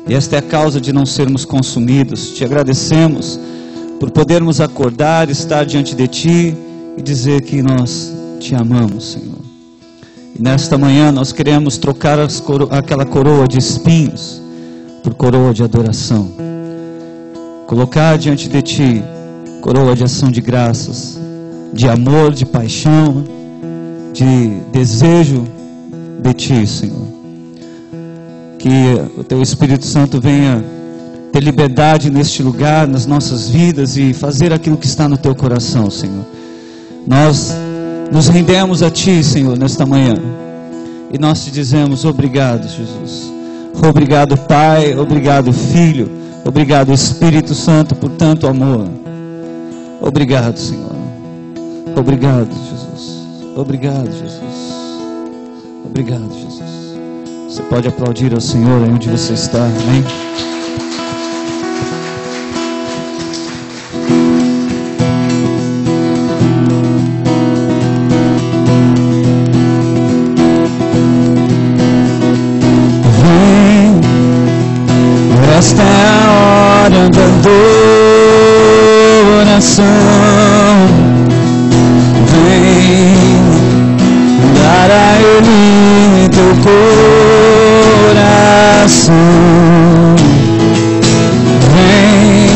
E esta é a causa de não sermos consumidos. Te agradecemos por podermos acordar, estar diante de Ti e dizer que nós Te amamos, Senhor. E nesta manhã nós queremos trocar aquela coroa de espinhos por coroa de adoração. Colocar diante de Ti coroa de ação de graças, de amor, de paixão, de desejo de Ti, Senhor. Que o Teu Espírito Santo venha ter liberdade neste lugar, nas nossas vidas, e fazer aquilo que está no Teu coração, Senhor. Nós nos rendemos a Ti, Senhor, nesta manhã, e nós Te dizemos obrigado, Jesus. Obrigado, Pai, obrigado, Filho, obrigado, Espírito Santo, por tanto amor. Obrigado, Senhor. Obrigado, Jesus. Obrigado, Jesus. Obrigado, Jesus. Você pode aplaudir ao Senhor aí onde você está, amém? Vem, esta é a hora da adoração. Vem, dar a Ele teu coração. Vem,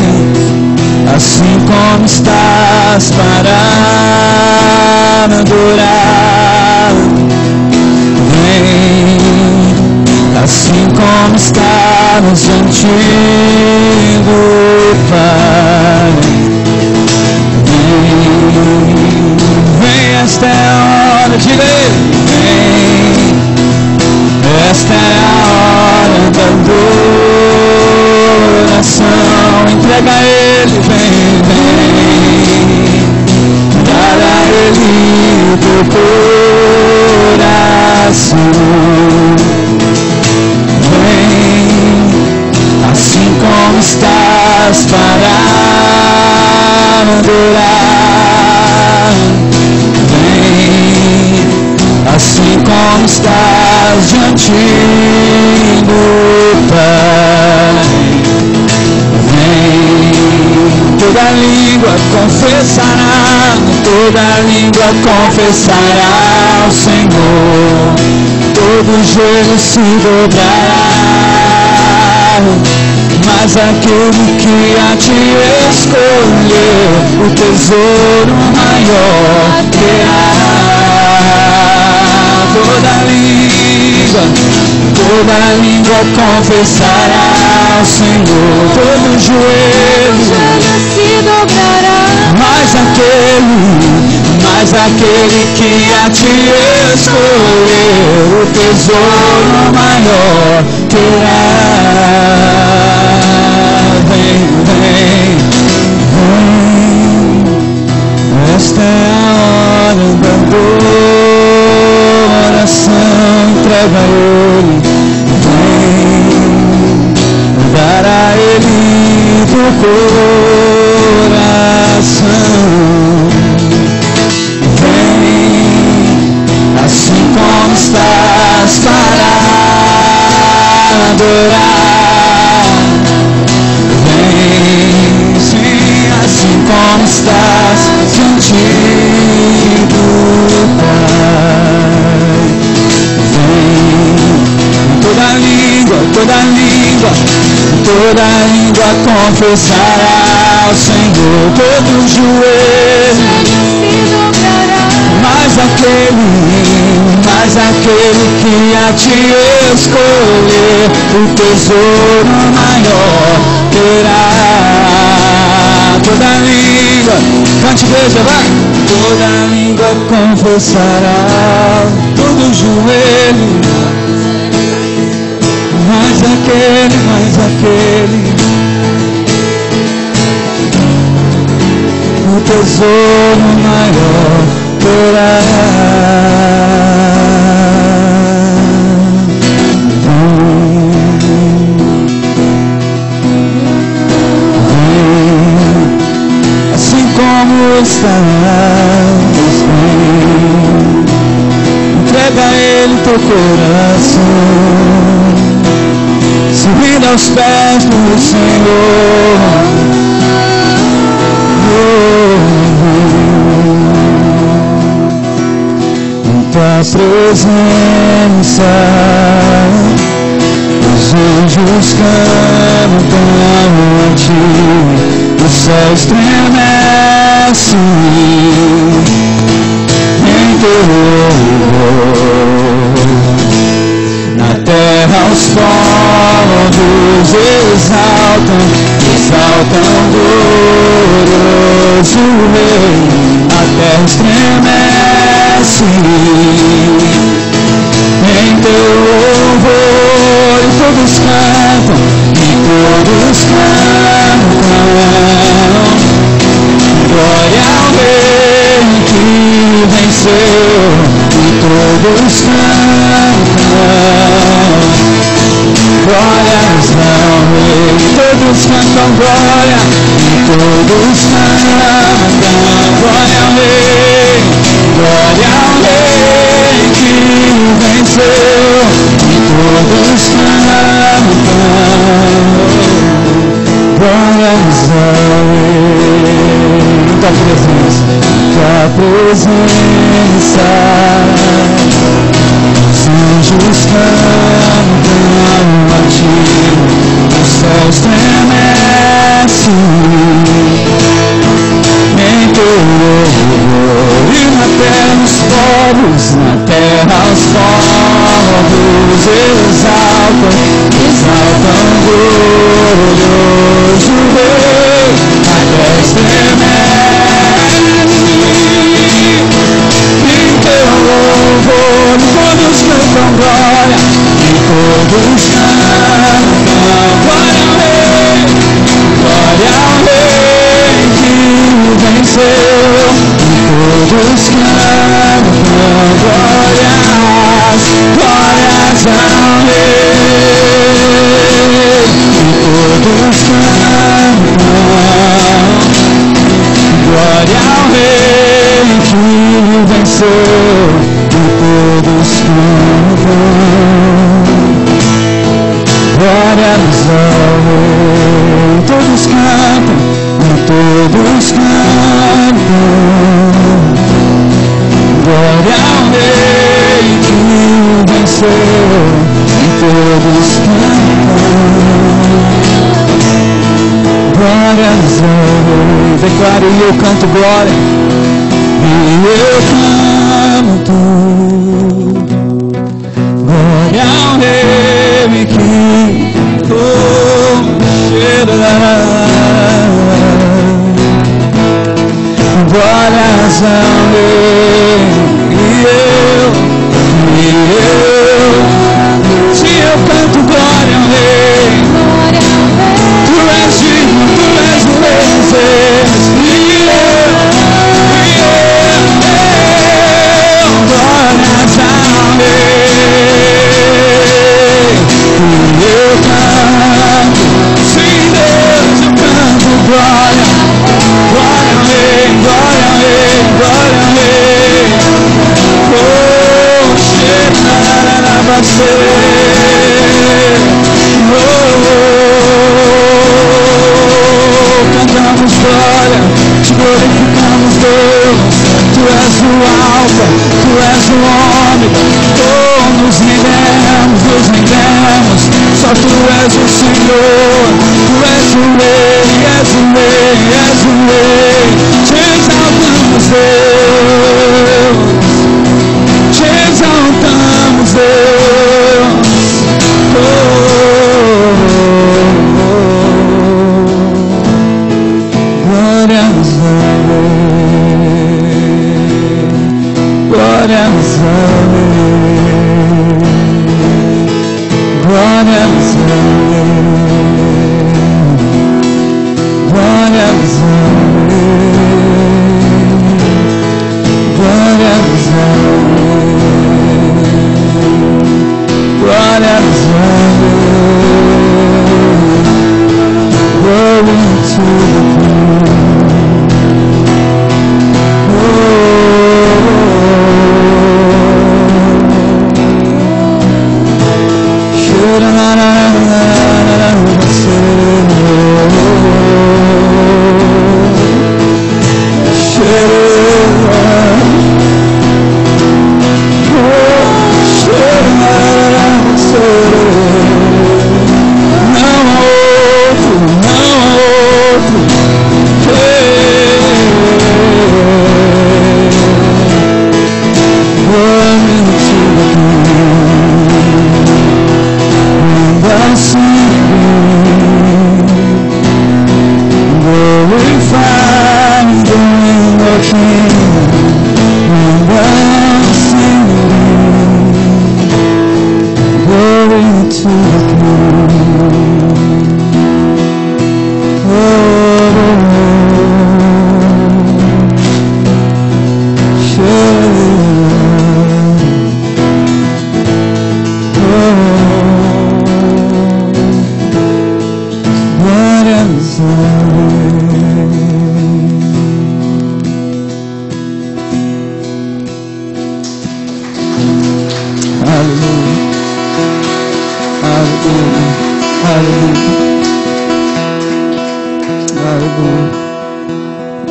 assim como estás, para adorar. Vem, assim como estás diante do Pai. Vem, esta é a hora de ler. Vem, esta é a hora da adoração. Entrega a Ele, vem, vem, dar a Ele teu coração. Vem, assim como estás, para adorar. Vem, assim como estás diante do Pai. Vem, toda língua confessará, toda língua confessará ao Senhor, todo joelho se dobrará, mas aquele que a Ti escolheu, o tesouro maior terá. Toda língua confessará ao Senhor, todo joelho se dobrará, mas aquele que a Ti escolheu, o tesouro maior terá. Vem, vem, vem, esta é a hora da adoração. Entrega a Ele, vem, dar a Ele teu coração. Vem, assim como estás, para adorar. Vem, sim, assim como estás diante do Pai. Toda língua confessará ao Senhor, todo joelho se dobrará, mas aquele que a Ti escolher, o tesouro maior terá. Toda língua, cante, igreja, vai! Toda língua confessará, todo joelho, mas aquele, o tesouro maior terá. Assim como estás, entrega a Ele teu coração. rendo aos pés do Senhor. Em tua presença os anjos cantam a ti, o céu estremece em teu louvor. Na terra os povos exaltam glorioso Rei. A terra estremece em teu louvor, e todos cantam, glória ao Rei que venceu, e todos cantam, glórias ao Rei, todos cantam glória, e todos cantam, glória ao Rei que venceu, e todos cantam, glórias ao Rei. Tua presença, os anjos cantam a ti, o céu estremece em teu louvor. E na terra os povos exaltam glorioso Rei. A terra estremece em teu louvor, todos cantam glória, e todos cantam glória ao Rei que venceu, e todos cantam glórias ao Rei, e todos cantam glória ao Rei que venceu, e todos cantam glórias ao Rei. Todos cantam, e todos cantam glória ao Rei que venceu, e todos cantam glórias ao Rei. Declare: eu canto glória, e eu canto glória ao Rei que glórias ao Rei. Se eu canto glória ao Rei, tu és digno, tu és o Rei dos Reis. Glórias ao Rei. Eu canto, sim Deus, eu canto glória, glória ao Rei, glória ao Rei, glória ao Rei. Oh, cantamos glória, te glorificamos Deus, tu és o Alfa, tu és o Ômega, oh, nos rendemos, só tu és o Senhor, tu és o Rei, és o Rei, és o Rei, te exaltamos Deus, te exaltamos Deus, oh, glórias ao Rei, glórias ao Rei, glórias ao Rei, glórias ao Rei, glórias ao Rei.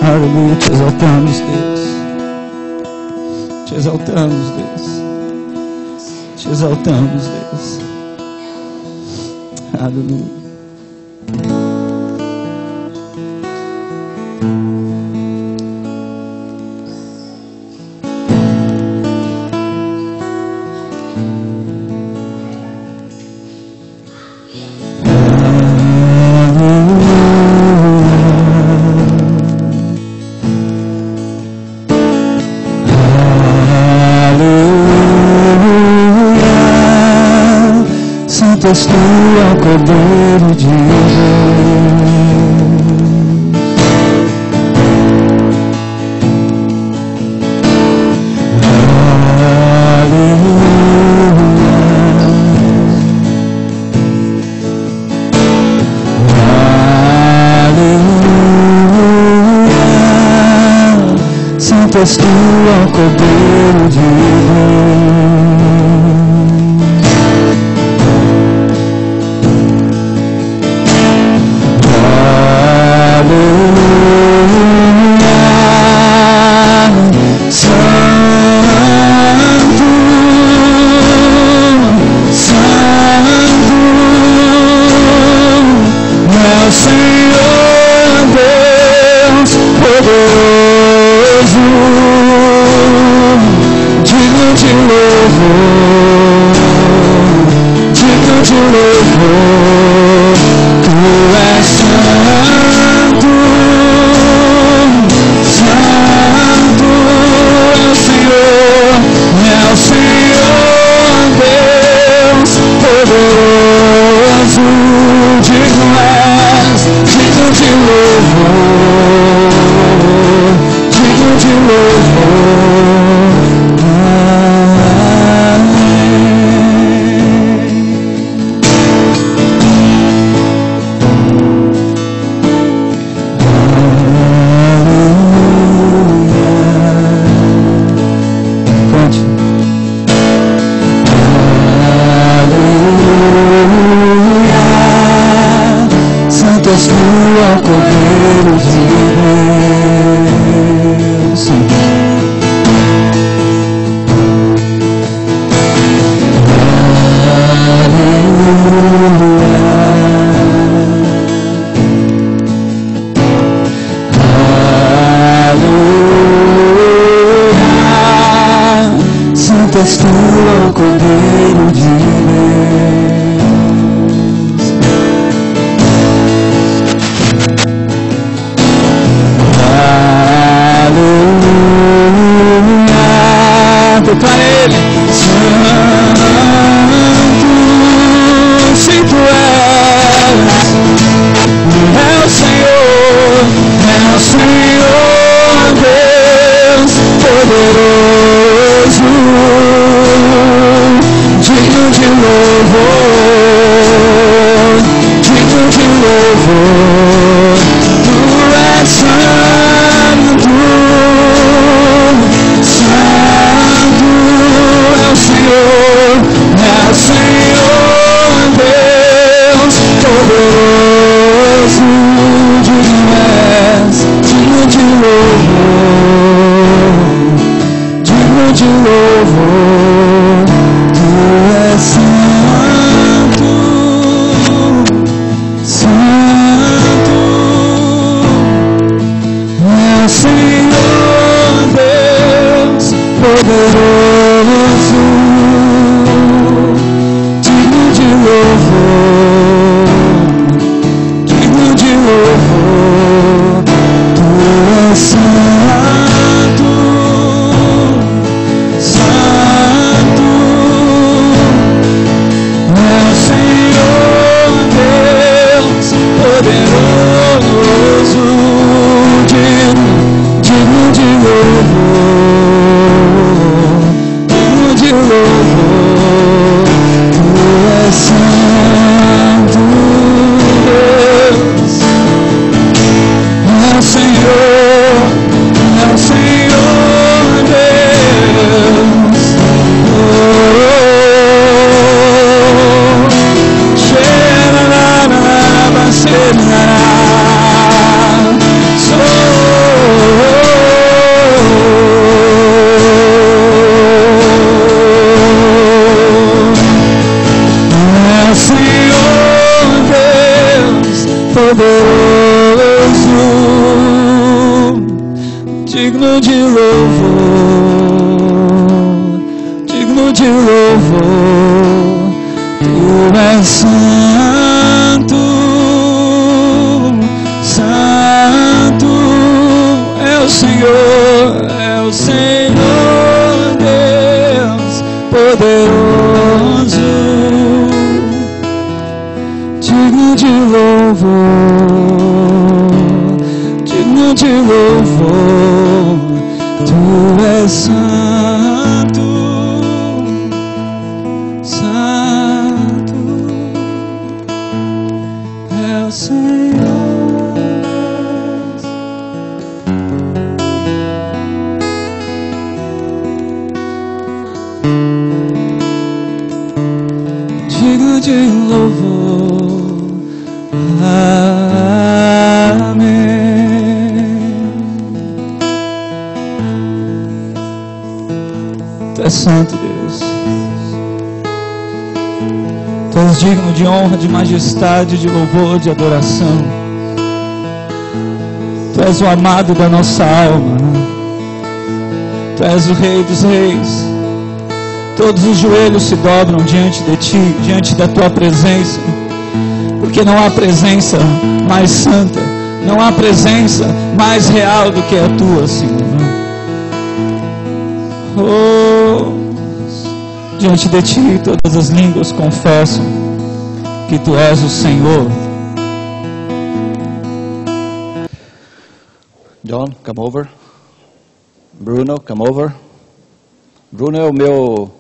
Aleluia, te exaltamos, Deus. Te exaltamos, Deus. Te exaltamos, Deus. Aleluia. És tu ao Cordeiro de Deus. Santo és tu ao Cordeiro de Deus. És tu ao Cordeiro de Deus. Aleluia. Declara Ele. Santo, se tu és, é o Senhor Deus poderoso. Digno de louvor, digno de louvor, tu és santo, santo é o Senhor Deus poderoso, digno és, digno de louvor, digno de louvor. Santo, Santo é o Senhor Deus poderoso, digno de louvor. poderoso, digno de louvor, digno de louvor. Tu és santo, santo é o Senhor, Deus poderoso, digno de louvor, digno de louvor. Tu és santo, santo é o Senhor. Digno de louvor, amém. Tu és santo, Deus. Tu és digno de honra, de majestade, de louvor, de adoração. Tu és o amado da nossa alma. Tu és o Rei dos Reis. Todos os joelhos se dobram diante de Ti, diante da Tua presença, porque não há presença mais santa, não há presença mais real do que a Tua, Senhor. Oh, diante de Ti todas as línguas confessam que Tu és o Senhor. John, come over. Bruno, come over. Bruno é o meu...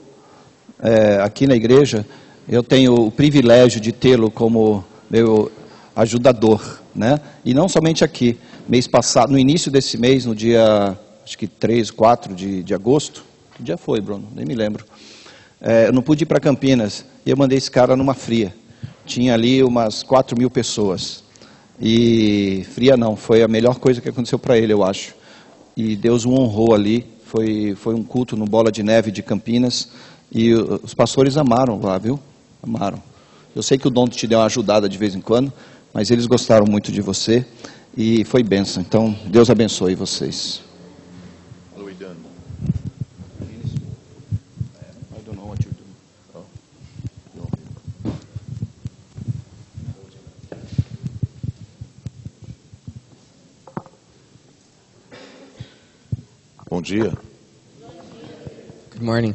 aqui na igreja, eu tenho o privilégio de tê-lo como meu ajudador, né? E não somente aqui. Mês passado, no início desse mês, no dia, acho que 3, 4 de agosto, que dia foi, Bruno? Nem me lembro. Eu não pude ir para Campinas, e eu mandei esse cara numa fria. Tinha ali umas 4.000 pessoas. E fria não, foi a melhor coisa que aconteceu para ele, eu acho. E Deus o honrou ali. Foi um culto no Bola de Neve de Campinas. E os pastores amaram lá, viu? Amaram. Eu sei que o Dom te deu uma ajudada de vez em quando, mas eles gostaram muito de você e foi bênção. Então, Deus abençoe vocês. Bom dia. Good morning.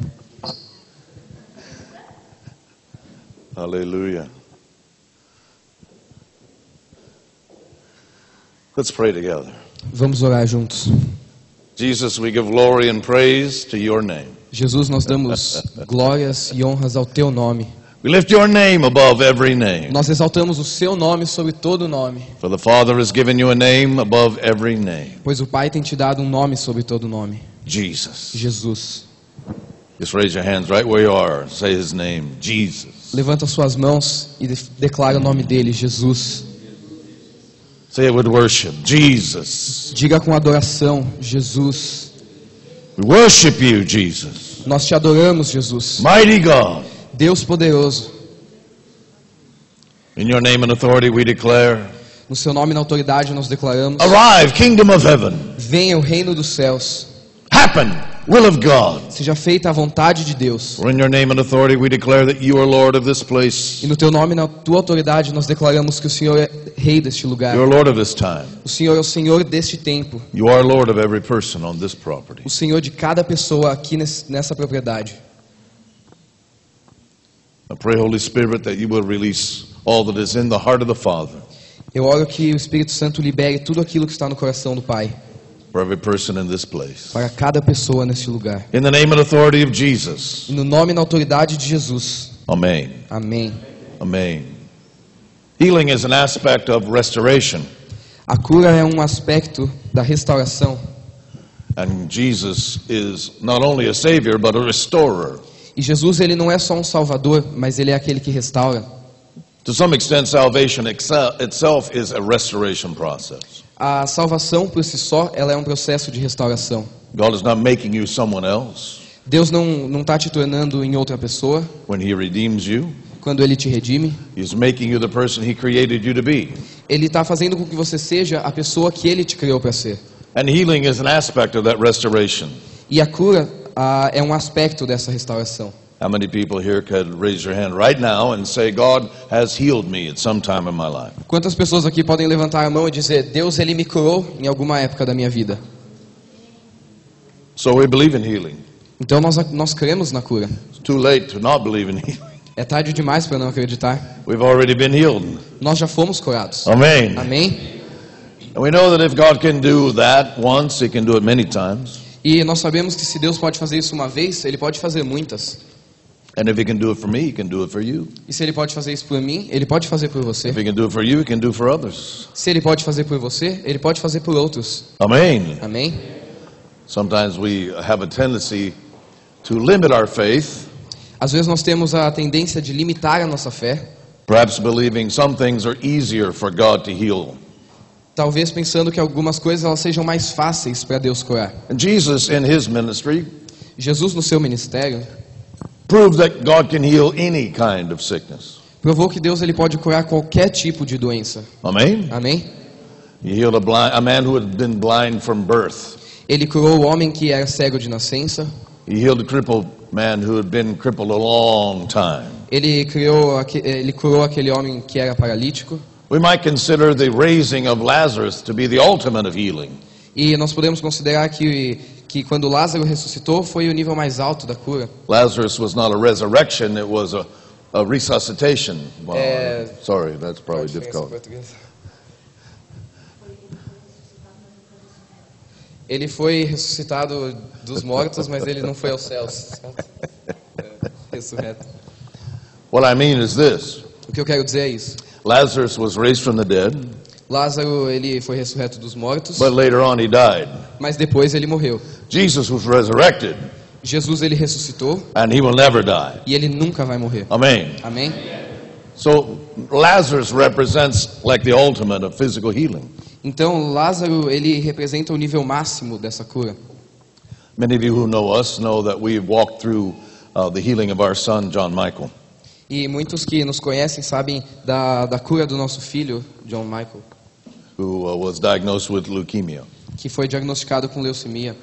Hallelujah. Let's pray together. Vamos orar juntos. Jesus, we give glory and praise to your name. Jesus, nós damos glórias e honras ao teu nome. We lift your name above every name. Nós exaltamos o seu nome sobre todo nome. For the Father has given you a name above every name. Pois o Pai tem te dado um nome sobre todo nome. Jesus. Jesus. Just raise your hands right where you are. Say his name, Jesus. Levanta suas mãos e declara o nome dele, Jesus. Say it with worship, Jesus. Diga com adoração, Jesus. We worship you, Jesus. Nós te adoramos, Jesus. Mighty God. Deus poderoso. In your name and authority we declare, No seu nome e na autoridade nós declaramos: arrive, kingdom of heaven. venha o reino dos céus. Happen, will of God. Seja feita a vontade de Deus. For in your name and authority we declare that you are Lord of this place. E no teu nome e na tua autoridade nós declaramos que o Senhor é rei deste lugar. You are Lord of this time. O Senhor é o Senhor deste tempo. You are Lord of every person on this property. O Senhor de cada pessoa aqui nessa propriedade. I pray, Holy Spirit, that you will release all that is in the heart of the Father Eu oro que o Espírito Santo libere tudo aquilo que está no coração do Pai for every person in this place. para cada pessoa neste lugar. In the name and authority of Jesus. E no nome e na autoridade de Jesus. Amen. Amém. Amen. Healing is an aspect of restoration. A cura é um aspecto da restauração. And Jesus is not only a Savior, but a restorer. E Jesus, ele não é só um salvador, mas ele é aquele que restaura. To some extent, salvation itself is a restoration process. A salvação por si só, ela é um processo de restauração. God is not making you someone else Deus não está te tornando em outra pessoa. when He redeems you. quando Ele te redime, He's making you the person He created you to be. Ele está fazendo com que você seja a pessoa que Ele te criou para ser. And healing is an aspect of that restoration. E a cura é um aspecto dessa restauração. How many people here could raise your hand right now and say, God has healed me at some time in my life? Quantas pessoas aqui podem levantar a mão e dizer, Deus, Ele me curou em alguma época da minha vida? So we believe in healing. Então nós cremos na cura. It's too late to not believe in healing. É tarde demais para não acreditar. We've already been healed. Nós já fomos curados. Amen. Amém? And we know that if God can do that once, He can do it many times. E nós sabemos que se Deus pode fazer isso uma vez, Ele pode fazer muitas. And if He can do it for me, He can do it for you. E se Ele pode fazer isso por mim, Ele pode fazer por você. If He can do it for you, He can do it for others. Se Ele pode fazer por você, Ele pode fazer por outros. Amen. Amém? Sometimes we have a tendency to limit our faith, Às vezes nós temos a tendência de limitar a nossa fé, perhaps believing some things are easier for God to heal. talvez pensando que algumas coisas elas sejam mais fáceis para Deus curar. And Jesus, in His ministry, Jesus no seu ministério proved that God can heal any kind of sickness. provou que Deus ele pode curar qualquer tipo de doença. Amen. Amém? He healed a man who had been blind from birth. Ele curou o homem que era cego de nascença. He healed a crippled man who had been crippled a long time. Ele curou aquele homem que era paralítico. We might consider the raising of Lazarus to be the ultimate of healing. E nós podemos considerar que quando Lázaro ressuscitou foi o nível mais alto da cura. Lazarus was not a resurrection, it was a resuscitation. Well, sorry, that's probably difficult. Ele foi ressuscitado dos mortos, mas ele não foi aos céus. Ressurreto. What I mean is this. O que eu quero dizer é isso. Lazarus was raised from the dead, Lázaro, ele foi ressurreto dos mortos, but later on he died. mas depois ele morreu. Jesus was resurrected, Jesus, ele ressuscitou and he will never die. e ele nunca vai morrer. Amen. Amém? So Lazarus represents like the ultimate of physical healing. Então, Lázaro, ele representa o nível máximo dessa cura. Many of you who know us know that we've walked through the healing of our son, John Michael. E muitos que nos conhecem sabem da cura do nosso filho, John Michael, Who was diagnosed with leukemia. que foi diagnosticado com leucemia.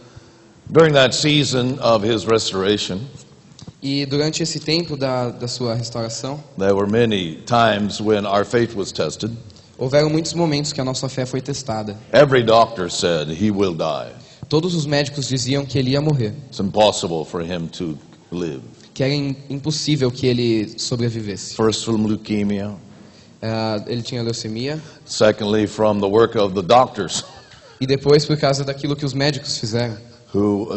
During that season of his restoration, E durante esse tempo da sua restauração, there were many times when our faith was tested. houveram muitos momentos que a nossa fé foi testada. Every doctor said he will die. Todos os médicos diziam que ele ia morrer, It's impossible for him to live. que era impossível que ele sobrevivesse. First from leukemia, Ele tinha leucemia, secondly from the work of the doctors e depois por causa daquilo que os médicos fizeram, who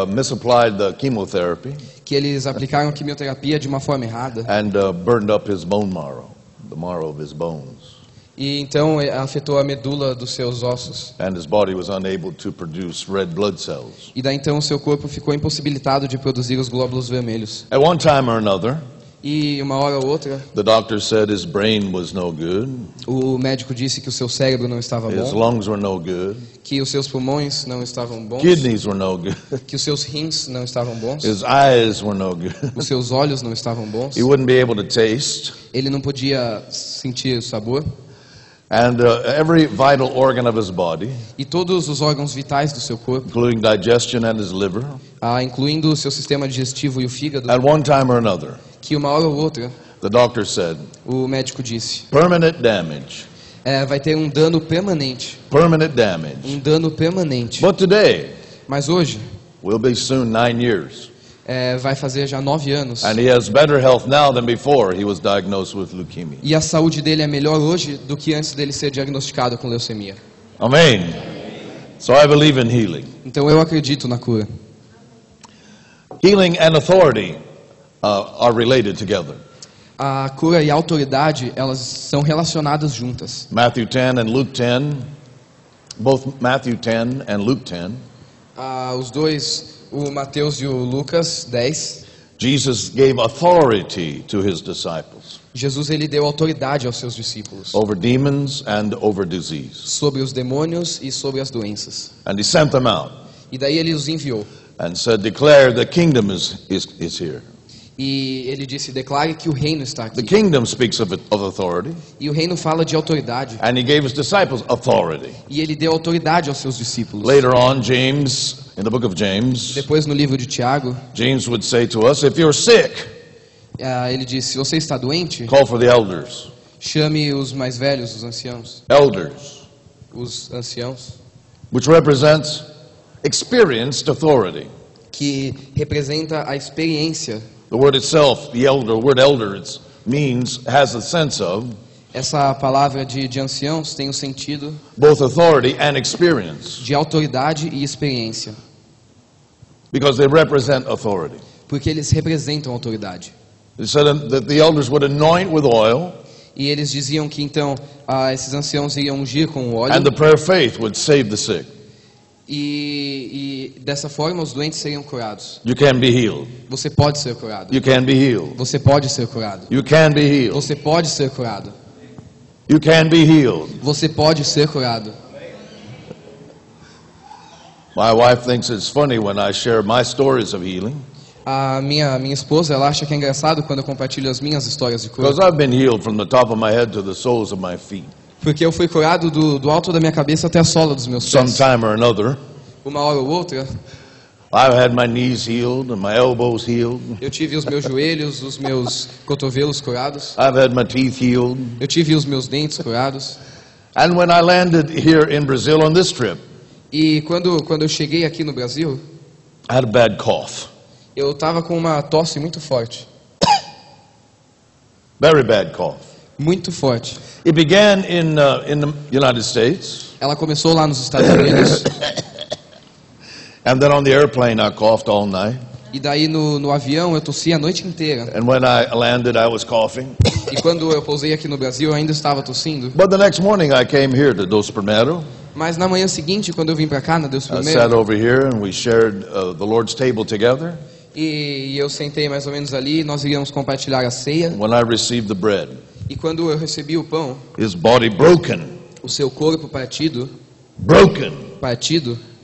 misapplied the chemotherapy que eles aplicaram quimioterapia de uma forma errada, and burned up his bone marrow, the marrow of his bones. e então afetou a medula dos seus ossos. And his body was unable to produce red blood cells. E daí então o seu corpo ficou impossibilitado de produzir os glóbulos vermelhos. At one time or another, E uma hora ou outra, the doctor said his brain was no good, o médico disse que o seu cérebro não estava his bom, lungs were no good, que os seus pulmões não estavam bons, kidneys were no good, que os seus rins não estavam bons, his eyes were no good. os seus olhos não estavam bons, He wouldn't be able to taste, ele não podia sentir o sabor, and every vital organ of his body, e todos os órgãos vitais do seu corpo, including digestion and his liver, incluindo o seu sistema digestivo e o fígado, at one time or another, que uma hora ou outra, the doctor said, o médico disse, permanent damage, vai ter um dano permanente, permanent damage. um dano permanente. But today, Mas hoje, will be soon 9 years, vai fazer já 9 anos. and he has better health now than before he was diagnosed with leukemia. E a saúde dele é melhor hoje do que antes dele ser diagnosticado com leucemia. Amen. So I believe in healing. Então eu acredito na cura. Healing and authority are related together. A cura e a autoridade, elas são relacionadas juntas. Matthew 10 and Luke 10, both Matthew 10 and Luke 10, Os dois, o Mateus e o Lucas 10, Jesus gave authority to his disciples Jesus ele deu autoridade aos seus discípulos over demons and over disease. sobre os demônios e sobre as doenças. And he sent them out E daí ele os enviou and said, declare the kingdom is here. E ele disse: declare que o reino está The aqui. kingdom speaks of authority, E o reino fala de autoridade. and he gave his disciples authority. E ele deu autoridade aos seus discípulos. Later on, James, in the book of James, Depois, no livro de Tiago, James would say to us, if you're sick, ele disse: se você está doente, call for the elders. chame os mais velhos, os anciãos. Elders, Os anciãos, which represents experienced authority. que representa a experiência. The word itself, the word elder, it means, has a sense of Essa palavra de anciãos tem o sentido both authority and experience, de autoridade e experiência. because they represent authority. Porque eles representam autoridade. It said that the elders would anoint with oil, E eles diziam que então esses anciãos iriam ungir com o óleo. and the prayer of faith would save the sick. E dessa forma os doentes seriam curados. You can be healed. Você pode ser curado. You can be healed. Você pode ser curado. You can be healed. Você pode ser curado. You can be healed. Você pode ser curado. My wife thinks it's funny when I share my stories of healing, A minha esposa, ela acha que é engraçado quando eu compartilho as minhas histórias de cura. because I've been healed from the top of my head to the soles of my feet. Porque eu fui curado do alto da minha cabeça até a sola dos meus pés. Sometime or another, Uma hora ou outra, I've had my knees healed and my elbows healed. eu tive os meus joelhos, os meus cotovelos curados. I've had my teeth healed. Eu tive os meus dentes curados. And when I landed here in Brazil on this trip, E quando eu cheguei aqui no Brasil, I had a bad cough. eu estava com uma tosse muito forte. Very bad cough. Muito forte. It began in the United States, Ela começou lá nos Estados Unidos. and then on the airplane I coughed all night. E daí no avião eu tossi a noite inteira. And when I landed, I was coughing. E quando eu pousei aqui no Brasil eu ainda estava tossindo. But the next morning I came here to Dos Primero. Mas na manhã seguinte, quando eu vim para cá, na Deus I sat Primeiro, over here and we shared the Lord's table together. e eu sentei mais ou menos ali, nós iríamos compartilhar a ceia. When I received the bread, E quando eu recebi o pão, his body broken, o seu corpo partido,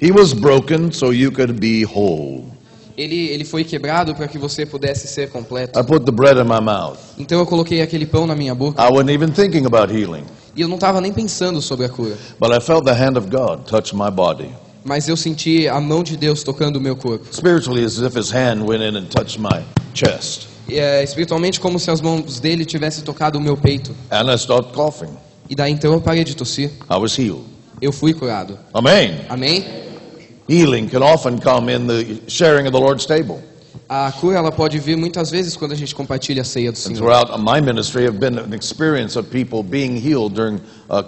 He was broken so you could be whole. ele foi quebrado para que você pudesse ser completo. I put the bread in my mouth. Então eu coloquei aquele pão na minha boca. I wasn't even thinking about healing, E eu não estava nem pensando sobre a cura. but I felt the hand of God touch my body. Mas eu senti a mão de Deus tocando o meu corpo. Spiritually, as if his hand went in and touched my chest. E, espiritualmente, como se as mãos dele tivessem tocado o meu peito. And I stopped coughing. E daí então eu parei de tossir. I was healed. Eu fui curado. Amen. Amém? Healing can often come in the sharing of the Lord's table. A cura ela pode vir muitas vezes quando a gente compartilha a ceia do And Senhor. throughout my ministry, have been an experience of people being healed during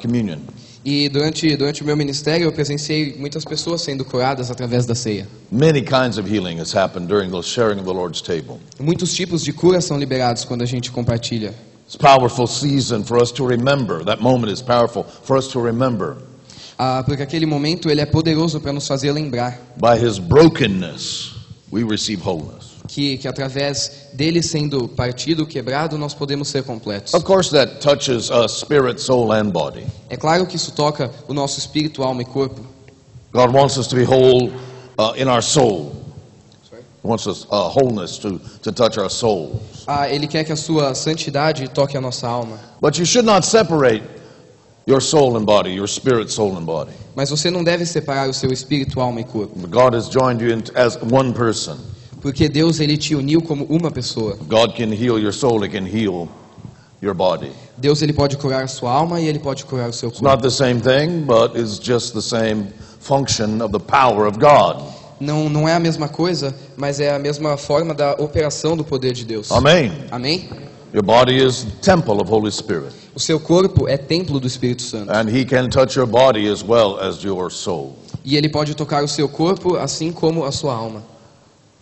communion. E durante o meu ministério eu presenciei muitas pessoas sendo curadas através da ceia. Many kinds of healing has happened during the sharing of the Lord's table. Muitos tipos de cura são liberados quando a gente compartilha. It's a powerful season for us to remember. That moment is powerful for us to remember. Porque aquele momento ele é poderoso para nos fazer lembrar By his brokenness, we receive wholeness. que através dele sendo partido, quebrado, nós podemos ser completos. Of course, that touches us, spirit, soul, and body. É claro que isso toca o nosso espírito, alma e corpo. God wants us to be whole in our soul. He wants us wholeness to touch our souls. Ele quer que a sua santidade toque a nossa alma. But you should not separate your soul and body, your spirit, soul, and body. Mas você não deve separar o seu espírito, alma e corpo. God has joined you as one person. Porque Deus ele te uniu como uma pessoa. God can heal your soul, He can heal your body. Deus ele pode curar a sua alma e ele pode curar o seu It's corpo. not the same thing, but it's just the same function of the power of God. Não é a mesma coisa, mas é a mesma forma da operação do poder de Deus. Amen. Amém? Your body is the temple of Holy Spirit, O seu corpo é templo do Espírito Santo. and He can touch your body as well as your soul. E ele pode tocar o seu corpo assim como a sua alma.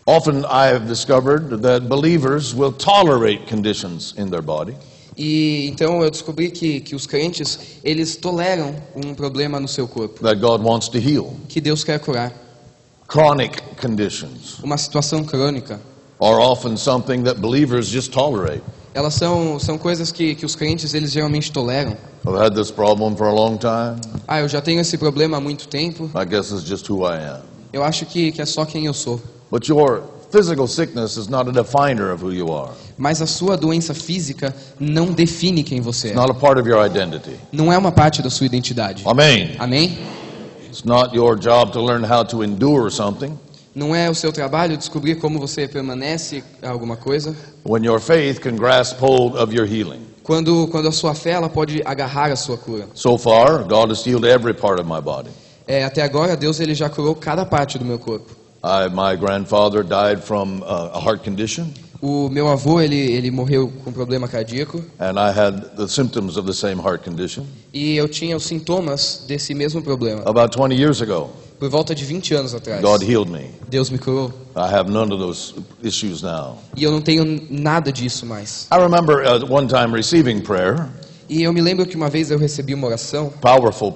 Often I have discovered that believers will tolerate conditions in their body, E então eu descobri que os crentes, eles toleram um problema no seu corpo, that God wants to heal. que Deus quer curar. Chronic conditions Uma situação crônica. are often something that believers just tolerate. Elas são coisas que os crentes, eles geralmente toleram. I've had this problem for a long time. Eu já tenho esse problema há muito tempo. I guess it's just who I am. Eu acho que é só quem eu sou. But your physical sickness is not a definer of who you are. Mas a sua doença física não define quem você It's é. not a part of your identity. Não é uma parte da sua identidade. Amen. Amém? It's not your job to learn how to endure something Não é o seu trabalho descobrir como você permanece a alguma coisa. when your faith can grasp hold of your healing. Quando a sua fé ela pode agarrar a sua cura. So far, God has healed every part of my body. Até agora, Deus ele já curou cada parte do meu corpo. My grandfather died from a heart condition, O meu avô ele morreu com problema cardíaco and I had the symptoms of the same heart condition. e eu tinha os sintomas desse mesmo problema. About 20 years ago, Por volta de 20 anos atrás, God healed me. Deus me curou I have none of those issues now. e eu não tenho nada disso mais. I remember one time receiving prayer, E eu me lembro que uma vez eu recebi uma oração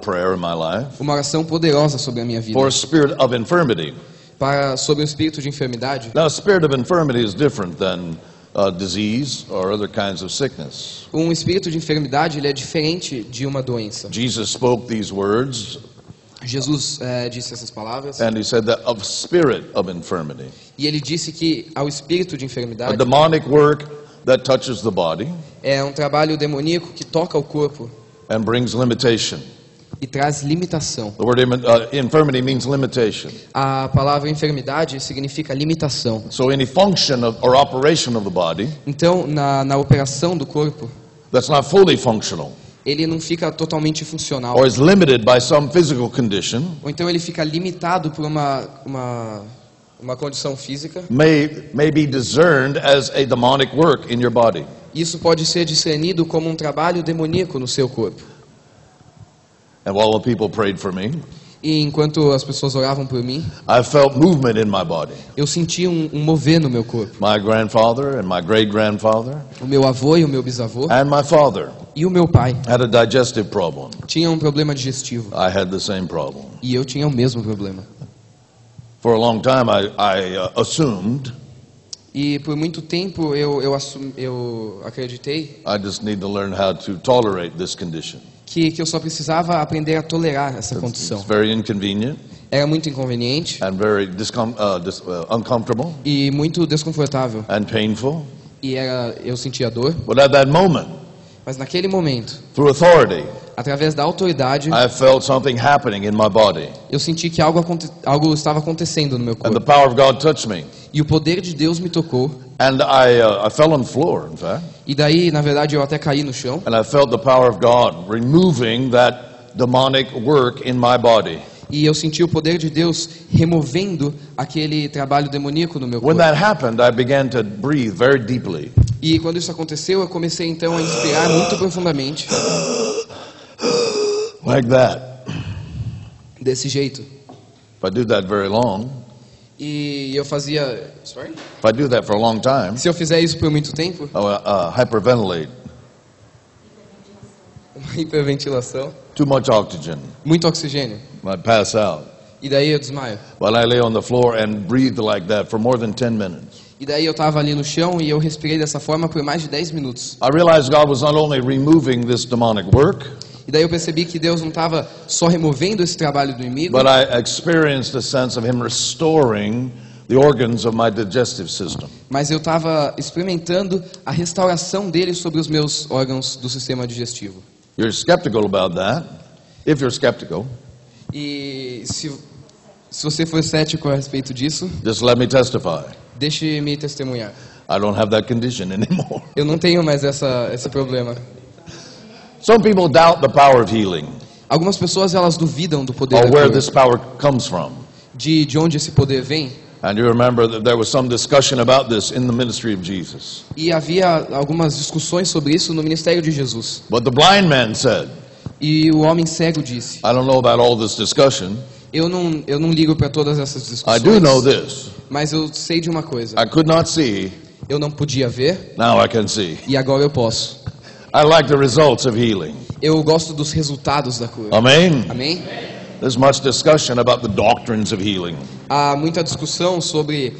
prayer in my life, poderosa sobre a minha vida, for a spirit of infirmity. sobre o espírito de enfermidade. Now, a spirit of infirmity is different than disease or other kinds of sickness. Um espírito de enfermidade ele é diferente de uma doença. Jesus spoke these words, Jesus disse essas palavras and he said that of spirit of infirmity, e ele disse que ao espírito de a enfermidade demonic work that touches the body é um trabalho demoníaco que toca o corpo and brings limitation. e traz limitação. The word infirmity means limitation. A palavra enfermidade significa limitação. So any function or operation of the body Então, na operação do corpo, that's not fully functional ele não fica totalmente funcional. or is limited by some physical condition Ou então ele fica limitado por uma condição física. may be discerned as a demonic work in your body. Isso pode ser discernido como um trabalho demoníaco no seu corpo. And while the people prayed for me, E enquanto as pessoas oravam por mim, I felt movement in my body. eu senti um mover no meu corpo. My grandfather and my great-grandfather O meu avô e o meu bisavô and my father e o meu pai had a digestive problem. tinham um problema digestivo. I had the same problem. E eu tinha o mesmo problema. For a long time, I assumed E por muito tempo eu acreditei I just need to learn how to tolerate this condition. que eu só precisava aprender a tolerar essa condição. It's very inconvenient Era muito inconveniente and very uncomfortable e muito desconfortável. and painful. E eu sentia dor. But at that moment, Mas naquele momento, through authority, através da autoridade, I felt something happening in my body. eu senti que algo estava acontecendo no meu And the corpo. power of God touched me. E o poder de Deus me tocou. And I fell on the floor, in fact. E daí, na verdade, eu até caí no chão. And I felt the power of God removing that demonic work in my body. E eu senti o poder de Deus removendo aquele trabalho demoníaco no meu When corpo. that happened, I began to breathe very deeply. E quando isso aconteceu, eu comecei então a inspirar muito profundamente. Like that. Desse jeito. If I do that very long, E eu fazia... Sorry? if I do that for a long time, Se eu fizer isso por muito tempo, I'll hyperventilate. uma hiperventilação, Too much oxygen. muito oxigênio. I pass out. E daí eu desmaio. While I lay on the floor and breathed like that for more than 10 minutes. E daí eu estava ali no chão e eu respirei dessa forma por mais de 10 minutos. I realized God was not only removing this demonic work, E daí eu percebi que Deus não estava só removendo esse trabalho do inimigo, but I experienced a sense of Him restoring the organs of my digestive system. mas eu estava experimentando a restauração dele sobre os meus órgãos do sistema digestivo. You're skeptical about that. If you're skeptical, E se você for cético a respeito disso, just let me testify. deixe-me testemunhar. I don't have that condition anymore. Eu não tenho mais esse problema. Some people doubt the power of healing Algumas pessoas elas duvidam do poder or da where cura, this power comes from. de onde esse poder vem. And you remember that there was some discussion about this in the ministry of Jesus. E havia algumas discussões sobre isso no ministério de Jesus. But the blind man said, E o homem cego disse: I don't know about all this discussion. eu não ligo para todas essas I discussões, do know this. mas eu sei de uma coisa. I could not see, Eu não podia ver now I can see. e agora eu posso. I like the results of healing. Eu gosto dos resultados da cura. Amen. Amém? There's much discussion about the doctrines of healing Há muita discussão sobre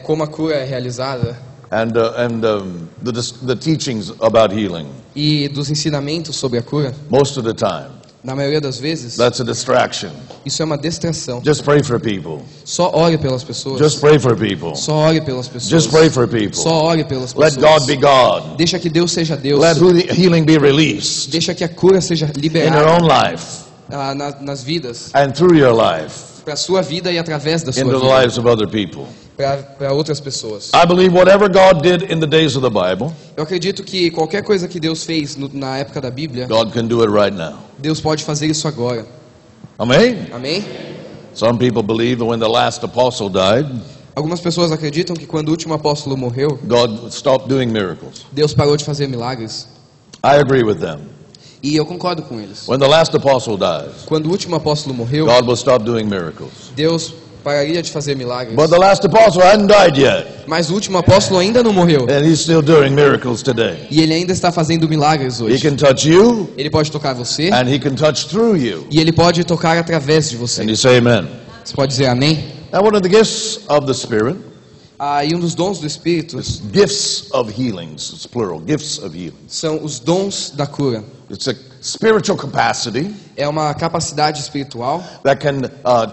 como a cura é realizada and the teachings about healing. e dos ensinamentos sobre a cura. Most of the time, Na maioria das vezes, That's a distraction. isso é uma distração. Just pray for people. Só ore pelas pessoas. Just pray for people. Só ore pelas pessoas. Just pray for people. Só ore pelas Let pessoas. God be God. Deixa que Deus seja Deus. Let healing be released Deixa que a cura seja in your liberada own life nas vidas, and through your life para a sua vida e através da sua into the vida, lives of other people. para outras pessoas. I believe whatever God did in the days of the Bible, Eu acredito que qualquer coisa que Deus fez na época da Bíblia, God can do it right now. Deus pode fazer isso agora. Amen? Amém? Some people believe that when the last apostle died, Algumas pessoas acreditam que quando o último apóstolo morreu, God stopped doing miracles. Deus parou de fazer milagres. I agree with them. E eu concordo com eles. When the last apostle dies, Quando o último apóstolo morreu, God will stop doing miracles. Deus pararia de fazer milagres. But the last apostle hadn't died yet, Mas o último apóstolo ainda não morreu. and he's still doing miracles today. E ele ainda está fazendo milagres He hoje. can touch you, Ele pode tocar você and he can touch through you. e ele pode tocar através de você. And you say amen. Você pode dizer amém? Now, one of the gifts of the Spirit E um dos dons do Espírito is gifts of healings. It's plural, gifts of healing. são os dons da cura. It's a spiritual capacity É uma capacidade espiritual that can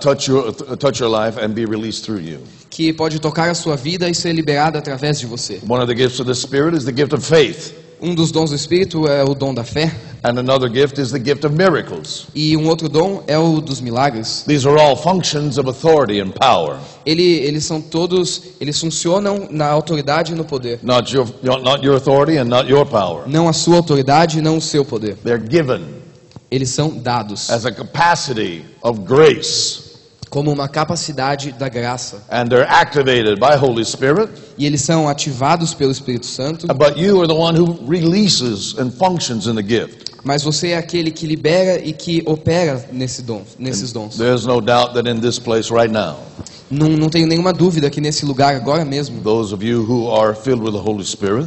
touch your life and be released through you. que pode tocar a sua vida e ser liberada através de você. One of the gifts of the Spirit is the gift of faith, Um dos dons do Espírito é o dom da fé and another gift is the gift of miracles. e um outro dom é o dos milagres. These are all functions of authority and power, Eles funcionam na autoridade e no poder. not your authority and not your power. Não a sua autoridade, não o seu poder. They're given Eles são dados as a capacity of grace, como uma capacidade da graça. and they're activated by Holy Spirit. E eles são ativados pelo Espírito Santo, But you are the one who releases and functions in the gift. mas você é aquele que libera e que opera nesses dons. There's no doubt that in this place right now, Não tenho nenhuma dúvida que nesse lugar agora mesmo, those of you who are filled with the Holy Spirit,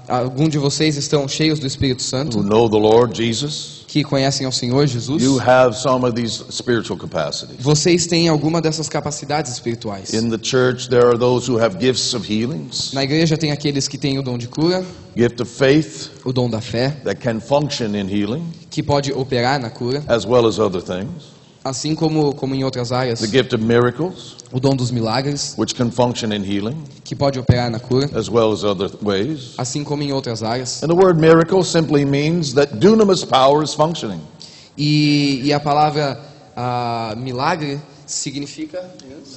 algum de vocês estão cheios do Espírito who Santo, know the Lord Jesus, que conhecem ao Senhor Jesus. you have some of these spiritual capacities. Vocês têm alguma dessas capacidades espirituais. In the church, there are those who have gifts of healings, Na igreja tem aqueles que têm o dom de cura, gift of faith o dom da fé, that can function in healing, que pode operar na cura, as well as other things. assim como em outras áreas. The gift of miracles, O dom dos milagres, which can function in healing, que pode operar na cura, as well as other ways. assim como em outras áreas. And the word miracle simply means that dunamis power is functioning. E a palavra milagre significa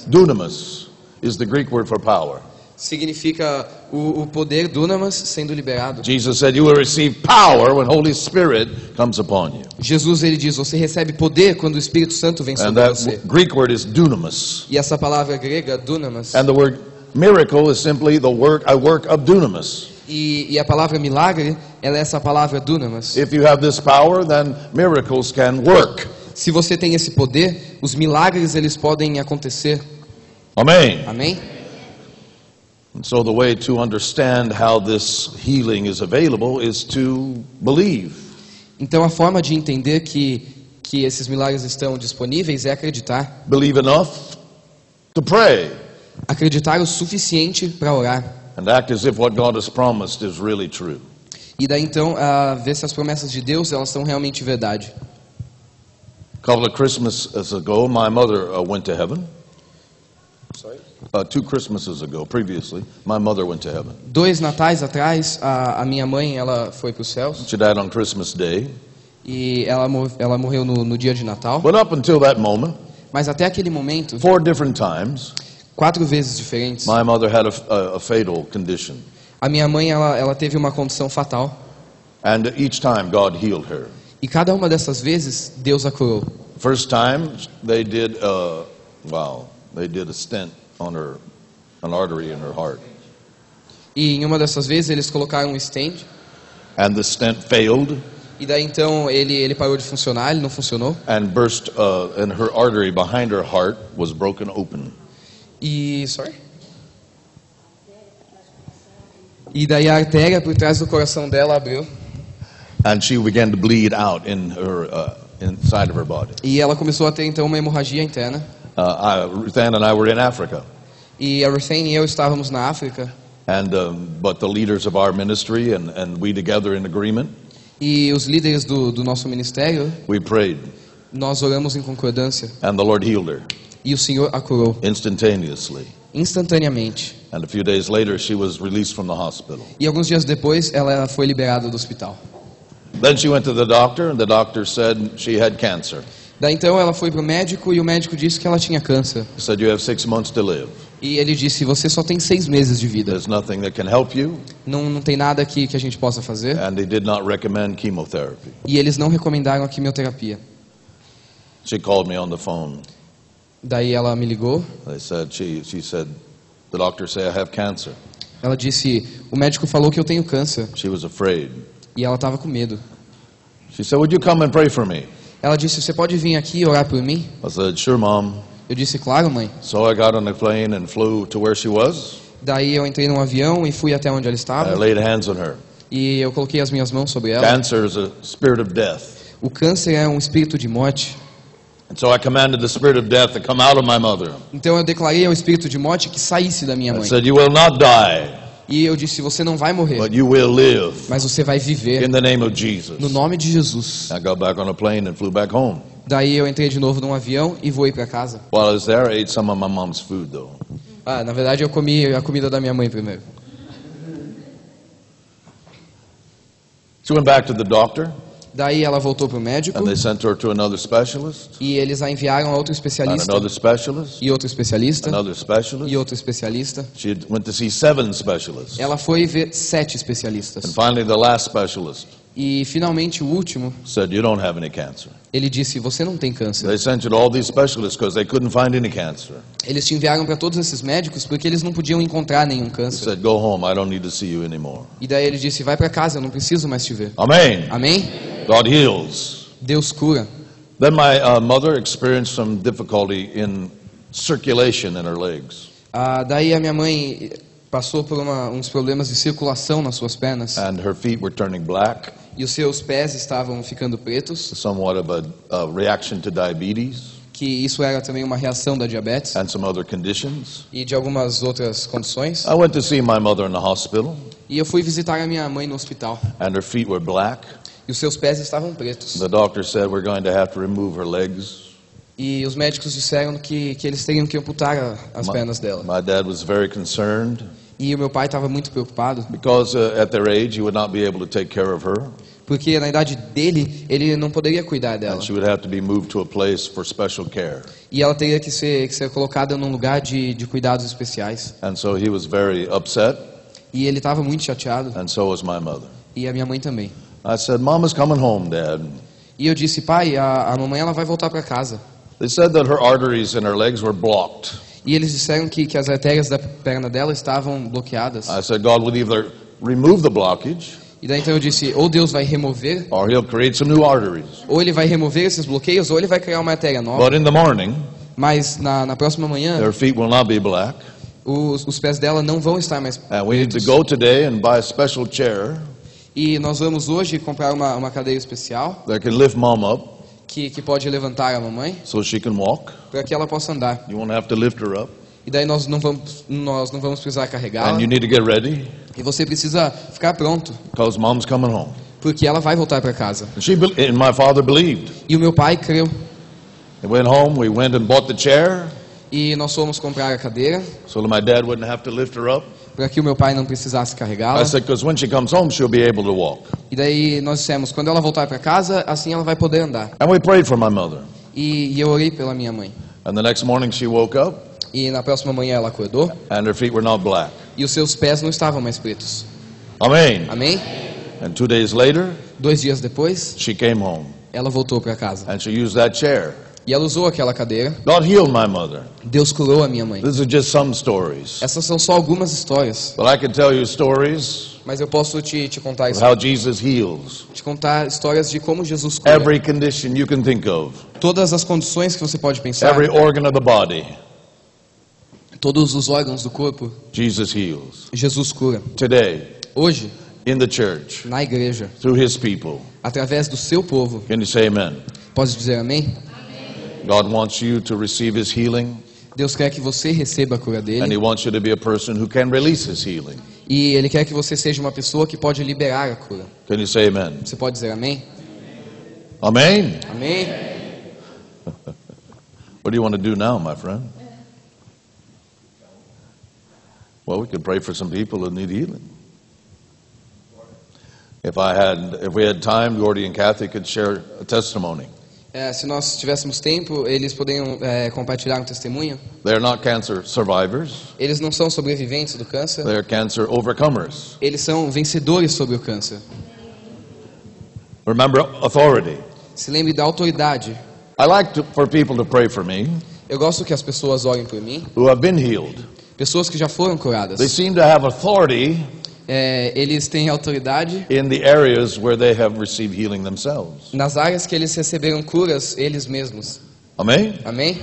Dunamis is the Greek word for power. o poder dunamis sendo liberado. Jesus said, you will receive power when Holy Spirit comes upon you. Jesus ele diz, você recebe poder quando o Espírito Santo vem And sobre você. that Greek word is dunamis. E essa palavra grega dunamis And the word miracle is simply a work of dunamis. e a palavra milagre, ela é essa palavra dunamis. If you have this power, then miracles can work. Se você tem esse poder, os milagres eles podem acontecer. Amen. Amém? And so the way to understand how this healing is available is to believe. Então a forma de entender que esses milagres estão disponíveis é acreditar. Believe enough to pray. Acreditar o suficiente para orar. And act as if what God has promised is really true. E daí então ver se as promessas de Deus elas são realmente verdade. A couple of Christmases ago, my mother went to heaven. Sorry? 2 Christmases ago, previously, my mother went to heaven. 2 natais atrás, a minha mãe ela foi para os céus She died on Christmas Day. e ela morreu no dia de Natal. But up until that moment, Mas até aquele momento, 4 different times, 4 vezes diferentes, my mother had a fatal condition. a minha mãe ela teve uma condição fatal. And each time God healed her. E cada uma dessas vezes Deus a curou. First time they did a stent on her, an artery in her heart. E em uma dessas vezes eles colocaram um stent And the stent failed e daí então ele parou de funcionar, ele não funcionou. and burst, and her artery behind her heart was broken open. E daí a artéria por trás do coração dela abriu And she began to bleed out in her, inside of her body. e ela começou a ter então uma hemorragia interna. Ruth Ann and I were in Africa. E a Ruthane e eu estávamos na África. And but the leaders of our ministry and we together in agreement, E os líderes do nosso ministério, We prayed, nós oramos em concordância. and the Lord healed her E o Senhor a curou instantaneously. instantaneamente. And a few days later, she was released from the hospital. E alguns dias depois, ela foi liberada do hospital. Then she went to the doctor, and the doctor said she had cancer. Daí então ela foi para o médico e o médico disse que ela tinha câncer. He said, you have 6 months to live. E ele disse, você só tem 6 meses de vida. There's nothing that can help you, Não tem nada aqui que a gente possa fazer. and they did not recommend chemotherapy. E eles não recomendaram a quimioterapia. She called me on the phone. Daí ela me ligou. They said, she said, the doctor said I have cancer. Ela disse, o médico falou que eu tenho câncer. She was afraid. E ela estava com medo. She said, would you come and pray for me? Ela disse, você pode vir aqui e orar por mim? I said, sure, Mom. Eu disse, claro, mãe. So I got on the plane and flew to where she was. Daí eu entrei num avião e fui até onde ela I estava. laid hands on her. E eu coloquei as minhas mãos sobre ela. Cancer is a spirit of death. O câncer é um espírito de morte. And so I commanded the spirit of death to come out of my mother. Então eu declarei ao espírito de morte que saísse da minha I mãe. said, you will not die, E eu disse, você não vai morrer, but you will live mas você vai viver in the name of Jesus. no nome de Jesus. I got back on a plane and flew back home. Daí eu entrei de novo num avião e voei para casa. While I was there, I ate some of my mom's food, though. Na verdade eu comi a comida da minha mãe primeiro. She went back to the doctor, Daí ela voltou para o médico and they sent her to another specialist, e eles a enviaram a outro and especialista another specialist, e outro especialista another specialist. e outro especialista. She went to see 7 specialists. Ela foi ver 7 And especialistas. finally, the last specialist E finalmente o último, said, you don't have any cancer. ele disse, você não tem câncer. They sent you to all these specialists because they couldn't find any cancer. Eles te enviaram para todos esses médicos porque eles não podiam encontrar nenhum He câncer. said, go home. I don't need to see you anymore. E daí ele disse, vai para casa, eu não preciso mais te ver. Amen. Amém? God heals. Deus cura. Then my mother experienced some difficulty in circulation in her legs. Daí a minha mãe passou por uns problemas de circulação nas suas pernas. And her feet were turning black, E os seus pés estavam ficando pretos. somewhat of a reaction to diabetes Que isso era também uma reação da diabetes. and some other conditions. E de algumas outras condições. I went to see my mother in the hospital, E eu fui visitar a minha mãe no hospital. and her feet were black. E os seus pés estavam pretos. The doctor said, we're going to have to remove her legs. E os médicos disseram que eles teriam que amputar as pernas dela. My dad was very concerned E o meu pai estava muito preocupado, because at their age, he would not be able to take care of her, porque na idade dele, ele não poderia cuidar dela. and she would have to be moved to a place for special care. E ela teria que ser colocada num lugar de cuidados especiais. And so he was very upset, E ele estava muito chateado, and so was my mother. e a minha mãe também. I said, Mama's coming home, Dad. E eu disse, pai, a mamãe ela vai voltar para casa. They said that her arteries in her legs were blocked. E eles disseram que as artérias da perna dela estavam bloqueadas. I said, God will either remove the blockage, E daí então eu disse, ou Deus vai remover, or he'll create some new arteries. ou ele vai remover esses bloqueios, ou ele vai criar uma artéria nova. But in the morning, Mas na próxima manhã, their feet will not be black. os pés dela não vão estar mais And we need to pretos. go today and buy a special chair E nós vamos hoje comprar uma cadeira especial that can lift Mom up que pode levantar a mamãe so she can walk. para que ela possa andar. You won't have to lift her up. E daí nós não vamos precisar carregá-la. And you need to get ready E você precisa ficar pronto, because Mom's coming home. porque ela vai voltar para casa. And my father believed. E o meu pai creu. He went home, we went and bought the chair E nós fomos comprar a cadeira so that my dad wouldn't have to lift her up. para que o meu pai não precisasse carregá-la. I said, because when she comes home, she'll be able to walk. E daí nós dissemos, quando ela voltar para casa, assim ela vai poder andar. And we prayed for my mother. E eu orei pela minha mãe. And the next morning she woke up E na próxima manhã ela acordou and her feet were not black. e os seus pés não estavam mais pretos. Amen. Amém? And 2 days later, 2 dias depois, she came home ela voltou para casa. and she used that chair. E ela usou aquela cadeira. God healed my mother. Deus curou a minha mãe. These are just some stories. Essas são só algumas histórias. But I can tell you stories Mas eu posso te contar of isso. how Jesus heals Te contar histórias de como Jesus cura. every condition you can think of, Todas as condições que você pode pensar. every organ of the body. Todos os órgãos do corpo. Jesus heals. Jesus cura. Today, Hoje, in the church, na igreja, through his people. através do seu povo. Can you say amen? Pode dizer amém? God wants you to receive his healing, Deus quer que você receba a cura and he dele. wants you to be a person who can release his healing. E Ele quer que você seja uma pessoa que pode liberar a cura. Can you say amen? Você pode dizer amém? Amen? Amém? What do you want to do now, my friend? Well, we could pray for some people who need healing. If we had time, Gordy and Kathy could share a testimony. Se nós tivéssemos tempo, eles poderiam compartilhar um testemunho. They're not cancer survivors. Eles não são sobreviventes do câncer. They're cancer overcomers. Eles são vencedores sobre o câncer. Remember authority. Se lembre da autoridade. I like for people to pray for me Eu gosto que as pessoas orem por mim. who have been healed. Pessoas que já foram curadas. They seem to have authority Eles têm autoridade in the areas where they have received healing themselves. nas áreas que eles receberam curas eles mesmos. Amen? Amém?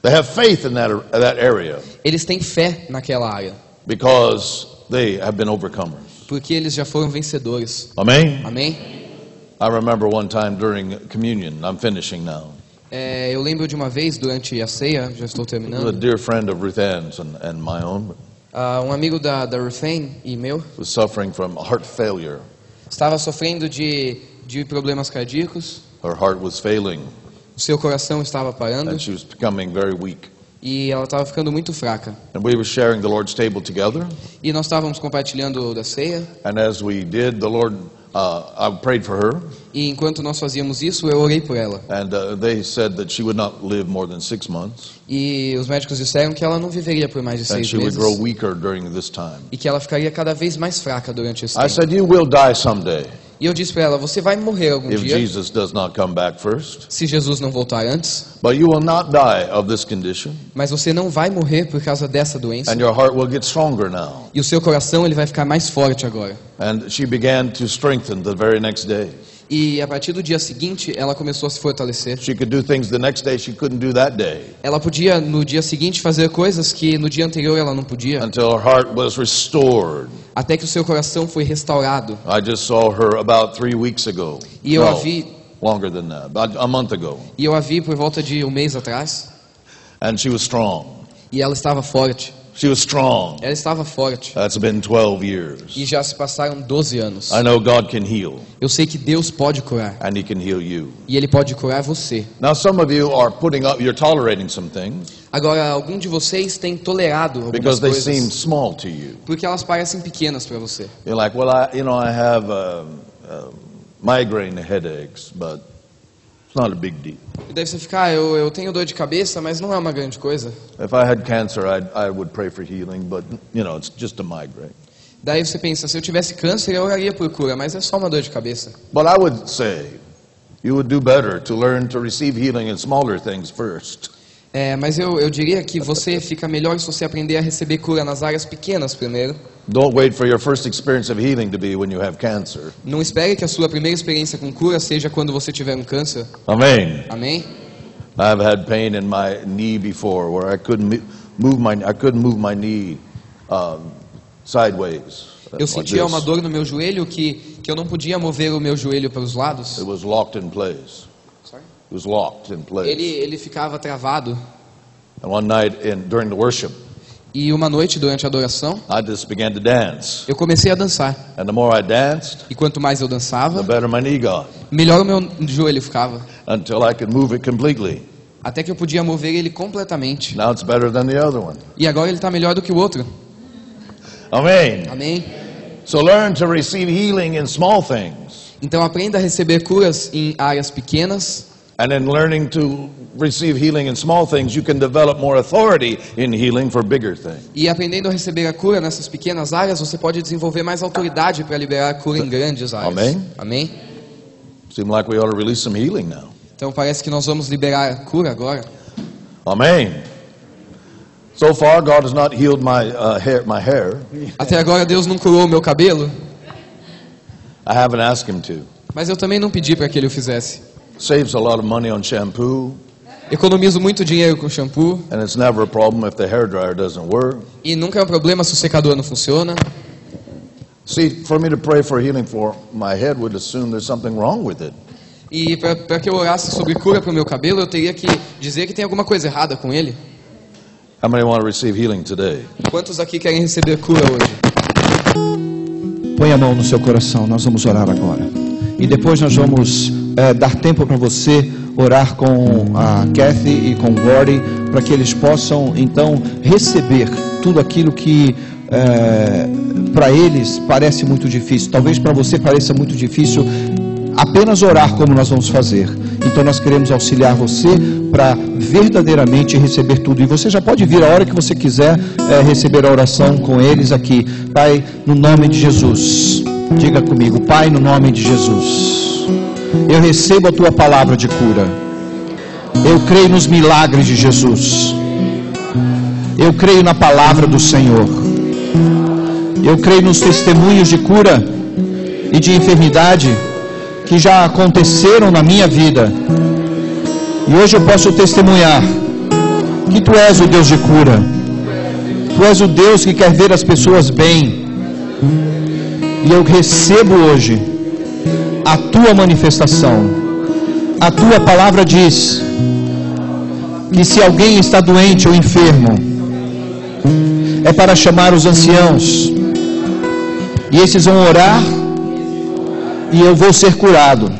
They have faith in that area Eles têm fé naquela área, because they have been overcomers. porque eles já foram vencedores. Amen? Amém? I remember one time during communion, I'm finishing now. Eu lembro de uma vez durante a ceia, já estou It was a terminando, dear friend of Ruth Ann's and my own um amigo da Ruthane e meu was suffering from heart failure. estava sofrendo de problemas cardíacos. Her heart was failing O seu coração estava parando and she was becoming very weak. e ela estava ficando muito fraca. And we were sharing the Lord's table together. E nós estávamos compartilhando da ceia. And as we did, the Lord, I prayed for her. E enquanto nós fazíamos isso, eu orei por ela. And they said that she would not live more than 6 months. E os médicos disseram que ela não viveria por mais de And 6 she would meses. grow weaker during this time. E que ela ficaria cada vez mais fraca durante esse I tempo. said, you will die someday E eu disse para ela, você vai morrer algum if dia, Jesus does not come back first. se Jesus não voltar antes. But you will not die of this condition. Mas você não vai morrer por causa dessa doença. And your heart will get stronger now. E o seu coração ele vai ficar mais forte agora. And she began to strengthen the very next day. E a partir do dia seguinte, ela começou a se fortalecer. She could do things the next day she couldn't do that day. Ela podia, no dia seguinte, fazer coisas que no dia anterior ela não podia. Until her heart was restored. Até que o seu coração foi restaurado. I just saw her about 3 weeks ago. E eu a No, vi, longer than that, about a month ago. por volta de um mês atrás. And she was strong. E ela estava forte. She was strong. Ela estava forte. That's been 12 years. E já se passaram 12 anos. I know God can heal, Eu sei que Deus pode curar. and He can heal you. E Ele pode curar você. Now, some of you are you're tolerating some things Agora, algum de vocês tem tolerado algumas because they seem coisas small to you. porque elas parecem pequenas para você. You're like, well, I have migraine headaches, but it's not a big deal. E daí você fica, eu tenho dor de cabeça, mas não é uma grande coisa. If I had cancer, I would pray for healing, but it's just a migraine. Daí você pensa, se eu tivesse câncer, eu oraria por cura, mas é só uma dor de cabeça. But I would say you would do better to learn to receive healing in smaller things first. Mas eu diria que você fica melhor se você aprender a receber cura nas áreas pequenas primeiro. Don't wait for your first experience of healing to be when you have cancer. Não espere que a sua primeira experiência com cura seja quando você tiver um câncer. Amen. Amém? I've had pain in my knee before, where I couldn't move my knee sideways. Eu like sentia this. uma dor no meu joelho que eu não podia mover o meu joelho para os lados. It was locked in place. It was locked in place. Ele ficava travado. And one night during the worship, E uma noite durante a adoração, I just began to dance. eu comecei a dançar. And the more I danced, E quanto mais eu the dançava, better my knee got, melhor o meu joelho ficava. until I could move it completely. Até que eu podia mover ele completamente. Now it's better than the other one. E agora ele está melhor do que o outro. Amen. Amém? So learn to receive healing in small things. Então aprenda a receber curas em áreas pequenas. And in learning to receive healing in small things, you can develop more authority in healing for bigger things. E aprendendo a receber a cura nessas pequenas áreas, você pode desenvolver mais autoridade para liberar a cura em grandes áreas. Amém? Amém? Seems like we ought to release some healing now. Então parece que nós vamos liberar a cura agora. Amen. So far, God has not healed my hair. Até agora Deus não curou o meu cabelo, I haven't asked Him to. mas eu também não pedi para que Ele o fizesse. Saves a lot of money on shampoo, Economizo muito dinheiro com shampoo and it's never a problem if the hairdryer doesn't work. e nunca é um problema se o secador não funciona. See, for me to pray for healing for my head would assume there's something wrong with it. E para que eu orasse sobre cura para o meu cabelo, eu teria que dizer que tem alguma coisa errada com ele. How many want to receive healing today? Quantos aqui querem receber cura hoje? Põe a mão no seu coração, nós vamos orar agora. E depois nós vamos dar tempo para você orar com a Kathy e com o Gordy, para que eles possam então receber tudo aquilo que para eles parece muito difícil. Talvez para você pareça muito difícil apenas orar como nós vamos fazer. Então nós queremos auxiliar você para verdadeiramente receber tudo. E você já pode vir a hora que você quiser receber a oração com eles aqui. Pai, no nome de Jesus, diga comigo: Pai, no nome de Jesus, eu recebo a Tua palavra de cura. Eu creio nos milagres de Jesus. Eu creio na palavra do Senhor. Eu creio nos testemunhos de cura e de enfermidade que já aconteceram na minha vida. E hoje eu posso testemunhar que Tu és o Deus de cura. Tu és o Deus que quer ver as pessoas bem. E eu recebo hoje a Tua manifestação. A Tua palavra diz que se alguém está doente ou enfermo, é para chamar os anciãos, e esses vão orar, e eu vou ser curado.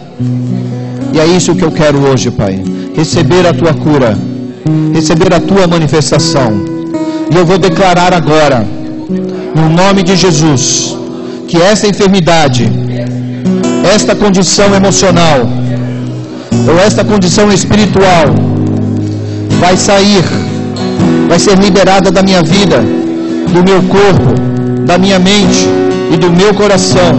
E é isso que eu quero hoje, Pai. Receber a Tua cura, receber a Tua manifestação. E eu vou declarar agora, no nome de Jesus, que esta enfermidade, esta condição emocional, ou esta condição espiritual, vai sair, vai ser liberada da minha vida, do meu corpo, da minha mente e do meu coração,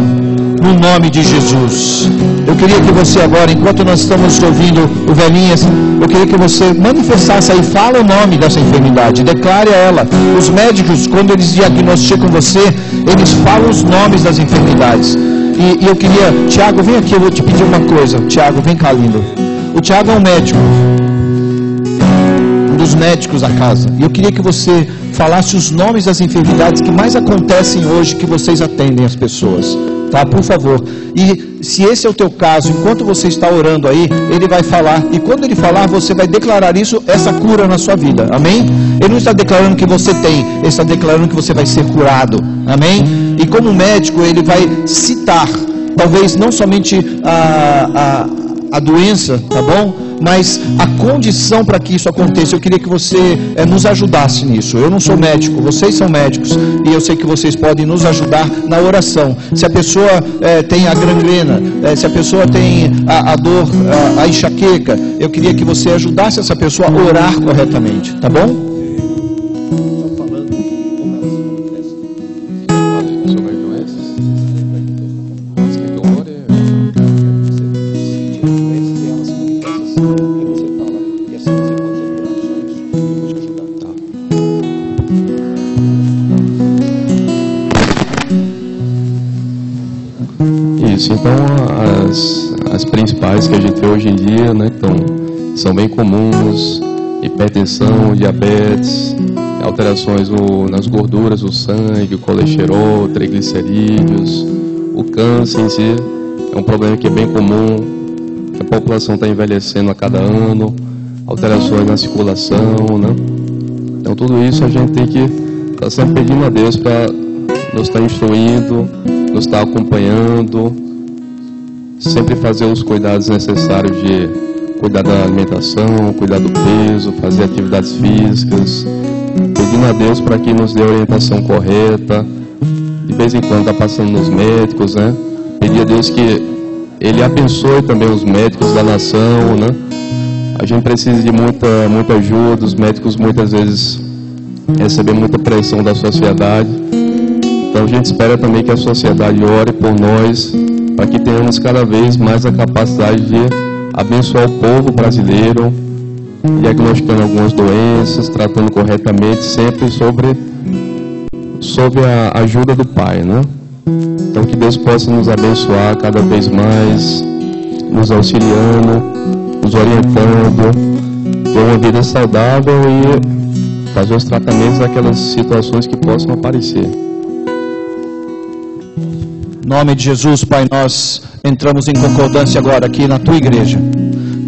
no nome de Jesus. Eu queria que você agora, enquanto nós estamos ouvindo o Velhinhas, eu queria que você manifestasse aí, fala o nome dessa enfermidade, declare a ela. Os médicos, quando eles diagnosticam você, eles falam os nomes das enfermidades. E eu queria, Tiago, vem aqui, eu vou te pedir uma coisa. Tiago, vem cá, lindo. O Tiago é um médico, um dos médicos da casa. E eu queria que você falasse os nomes das enfermidades que mais acontecem hoje, que vocês atendem as pessoas. Tá, por favor. E se esse é o teu caso, enquanto você está orando aí, ele vai falar. E quando ele falar, você vai declarar isso, essa cura na sua vida. Amém? Ele não está declarando que você tem, ele está declarando que você vai ser curado. Amém? E como médico, ele vai citar, talvez não somente a doença, tá bom? Mas a condição para que isso aconteça. Eu queria que você nos ajudasse nisso. Eu não sou médico, vocês são médicos, e eu sei que vocês podem nos ajudar na oração. Se a pessoa tem a gangrena, se a pessoa tem a dor, a enxaqueca, eu queria que você ajudasse essa pessoa a orar corretamente, tá bom? Então as principais que a gente vê hoje em dia, né, são bem comuns: hipertensão, diabetes, alterações nas gorduras do sangue, o colesterol, triglicerídeos, o câncer em si é um problema que é bem comum, que a população está envelhecendo a cada ano, alterações na circulação, né? Então tudo isso a gente tem que estar sempre pedindo a Deus para nos estar instruindo, nos estar acompanhando, sempre fazer os cuidados necessários de cuidar da alimentação, cuidar do peso, fazer atividades físicas, pedindo a Deus para que nos dê a orientação correta. De vez em quando está passando nos médicos, né? Pedir a Deus que Ele abençoe também os médicos da nação, né? A gente precisa de muita ajuda. Os médicos muitas vezes recebem muita pressão da sociedade. Então a gente espera também que a sociedade ore por nós, para que tenhamos cada vez mais a capacidade de abençoar o povo brasileiro, diagnosticando algumas doenças, tratando corretamente, sempre sob a ajuda do Pai, né? Então que Deus possa nos abençoar cada vez mais, nos auxiliando, nos orientando, ter uma vida saudável e fazer os tratamentos daquelas situações que possam aparecer. Em nome de Jesus, Pai, nós entramos em concordância agora aqui na Tua igreja.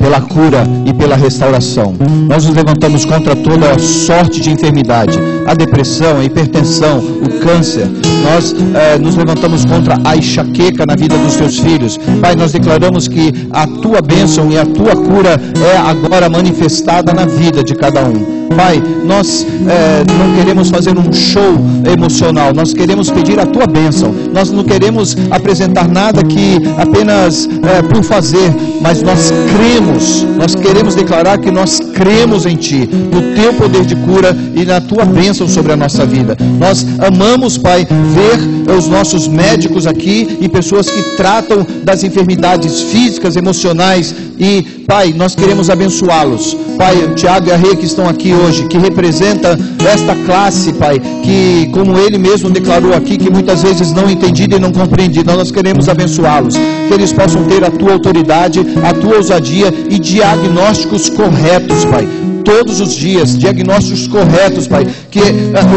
pela cura e pela restauração. Nós nos levantamos contra toda sorte de enfermidade, a depressão, a hipertensão, o câncer. Nós nos levantamos contra a enxaqueca na vida dos teus filhos. Pai, nós declaramos que a tua bênção e a tua cura é agora manifestada na vida de cada um. Pai, nós não queremos fazer um show emocional, nós queremos pedir a tua bênção. Nós não queremos apresentar nada que apenas por fazer, mas nós cremos, nós queremos declarar que nós cremos em ti, no teu poder de cura e na tua bênção sobre a nossa vida. Nós amamos, Pai, ver os nossos médicos aqui e pessoas que tratam das enfermidades físicas, emocionais, e Pai, nós queremos abençoá-los. Pai, o Tiago e a Rê que estão aqui hoje, que representa esta classe, Pai, que como ele mesmo declarou aqui, que muitas vezes não entendido e não compreendido, nós queremos abençoá-los, que eles possam ter a tua autoridade, a tua ousadia e diagnósticos corretos, Pai. Todos os dias, diagnósticos corretos, Pai, que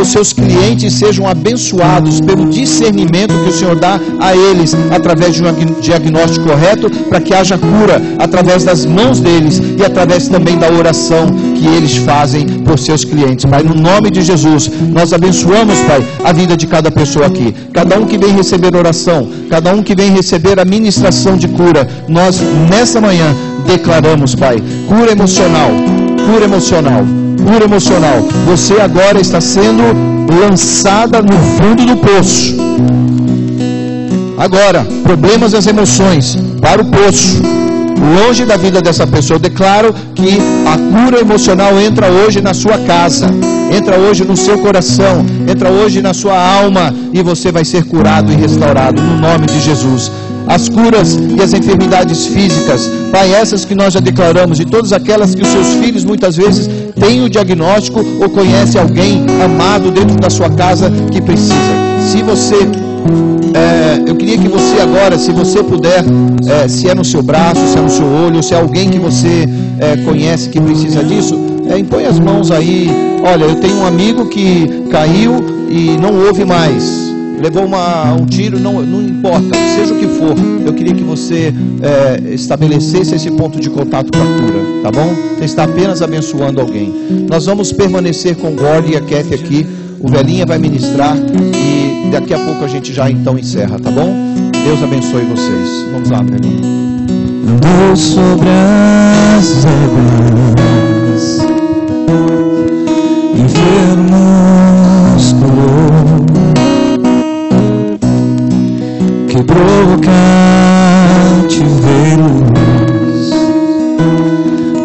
os seus clientes sejam abençoados pelo discernimento que o Senhor dá a eles, através de um diagnóstico correto, para que haja cura através das mãos deles e através também da oração que eles fazem por seus clientes. Pai, no nome de Jesus, nós abençoamos, Pai, a vida de cada pessoa aqui, cada um que vem receber oração, cada um que vem receber a ministração de cura. Nós, nessa manhã, declaramos, Pai, cura emocional, cura emocional, cura emocional. Você agora está sendo lançada no fundo do poço. Agora, problemas das emoções, para o poço, longe da vida dessa pessoa. Eu declaro que a cura emocional entra hoje na sua casa, entra hoje no seu coração, entra hoje na sua alma, e você vai ser curado e restaurado, no nome de Jesus. As curas e as enfermidades físicas, Pai, essas que nós já declaramos, e todas aquelas que os seus filhos muitas vezes têm o diagnóstico ou conhece alguém amado dentro da sua casa que precisa. Se você, eu queria que você agora, se você puder, se é no seu braço, se é no seu olho, se é alguém que você conhece que precisa disso, impõe as mãos aí. Olha, eu tenho um amigo que caiu e não ouve mais, levou um tiro, não importa, seja o que for, eu queria que você estabelecesse esse ponto de contato com a cura, tá bom? Você está apenas abençoando alguém. Nós vamos permanecer com o Gordon e a Kathy aqui, o Velhinha vai ministrar, e daqui a pouco a gente já então encerra, tá bom? Deus abençoe vocês. Vamos lá, Velhinha. Andou sobre as águas, enfermos curou, quebrou cativeiros,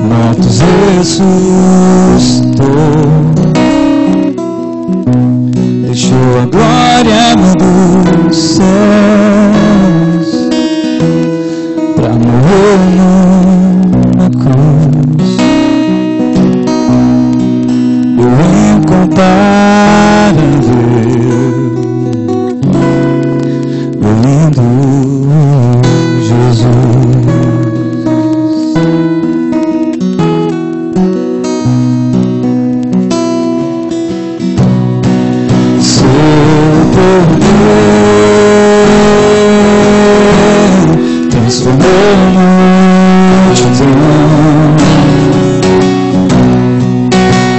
mortos ressuscitou, deixou a glória dos céus pra morrer numa cruz. Eu incomparável, meu lindo Jesus. Seu poder transformou multidão,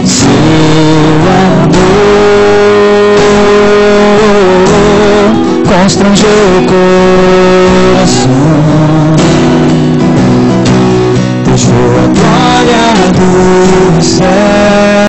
seu amor constrangeu o coração, deixou a glória do céu